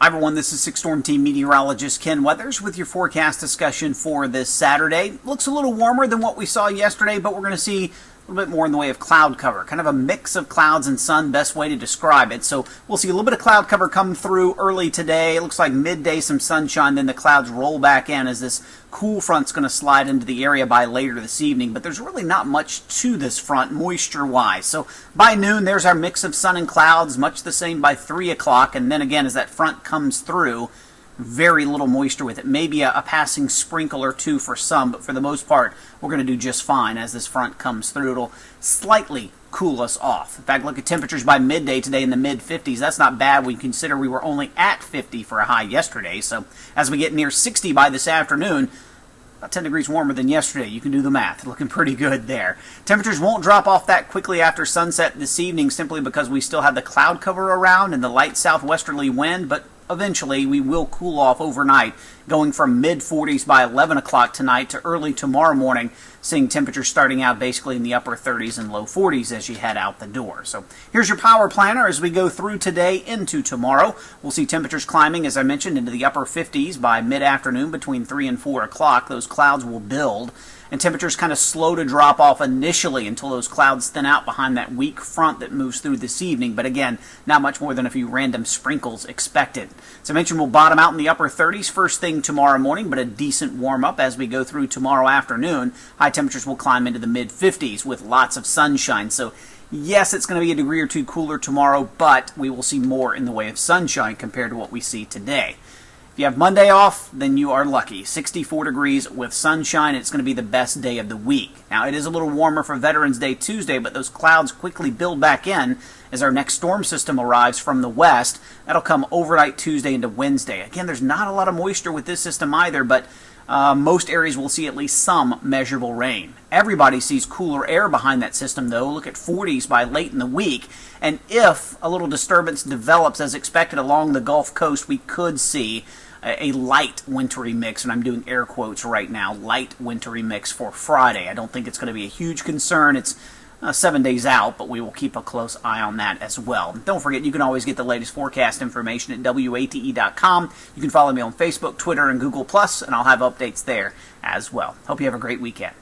Hi everyone, this is 6 Storm Team meteorologist Ken Weathers with your forecast discussion for this Saturday. Looks a little warmer than what we saw yesterday, but we're going to see a little bit more in the way of cloud cover. Kind of a mix of clouds and sun, best way to describe it. So we'll see a little bit of cloud cover come through early today. It looks like midday some sunshine, then the clouds roll back in as this cool front's going to slide into the area by later this evening. But there's really not much to this front moisture-wise. So by noon, there's our mix of sun and clouds, much the same by 3 o'clock. And then again, as that front comes through, very little moisture with it. Maybe a passing sprinkle or two for some, but for the most part, we're going to do just fine as this front comes through. It'll slightly cool us off. In fact, look at temperatures by midday today in the mid-50s. That's not bad when you consider we were only at 50 for a high yesterday. So as we get near 60 by this afternoon, about 10 degrees warmer than yesterday. You can do the math. Looking pretty good there. Temperatures won't drop off that quickly after sunset this evening simply because we still have the cloud cover around and the light southwesterly wind, but eventually we will cool off overnight, going from mid-40s by 11 o'clock tonight to early tomorrow morning, seeing temperatures starting out basically in the upper 30s and low 40s as you head out the door. So here's your power planner as we go through today into tomorrow. We'll see temperatures climbing, as I mentioned, into the upper 50s by mid-afternoon between 3 and 4 o'clock. Those clouds will build, and temperatures kind of slow to drop off initially until those clouds thin out behind that weak front that moves through this evening. But again, not much more than a few random sprinkles expected. As I mentioned, we'll bottom out in the upper 30s first thing tomorrow morning, but a decent warm-up as we go through tomorrow afternoon. High temperatures will climb into the mid-50s with lots of sunshine. So yes, it's going to be a degree or two cooler tomorrow, but we will see more in the way of sunshine compared to what we see today. If you have Monday off, then you are lucky. 64 degrees with sunshine. It's going to be the best day of the week. Now, it is a little warmer for Veterans Day Tuesday, but those clouds quickly build back in as our next storm system arrives from the west. That'll come overnight Tuesday into Wednesday. Again, there's not a lot of moisture with this system either, but most areas will see at least some measurable rain. Everybody sees cooler air behind that system, though. Look at 40s by late in the week. And if a little disturbance develops as expected along the Gulf Coast, we could see a light wintry mix, and I'm doing air quotes right now, light wintry mix for Friday. I don't think it's going to be a huge concern. It's 7 days out, but we will keep a close eye on that as well. Don't forget, you can always get the latest forecast information at WATE.com. You can follow me on Facebook, Twitter, and Google+, and I'll have updates there as well. Hope you have a great weekend.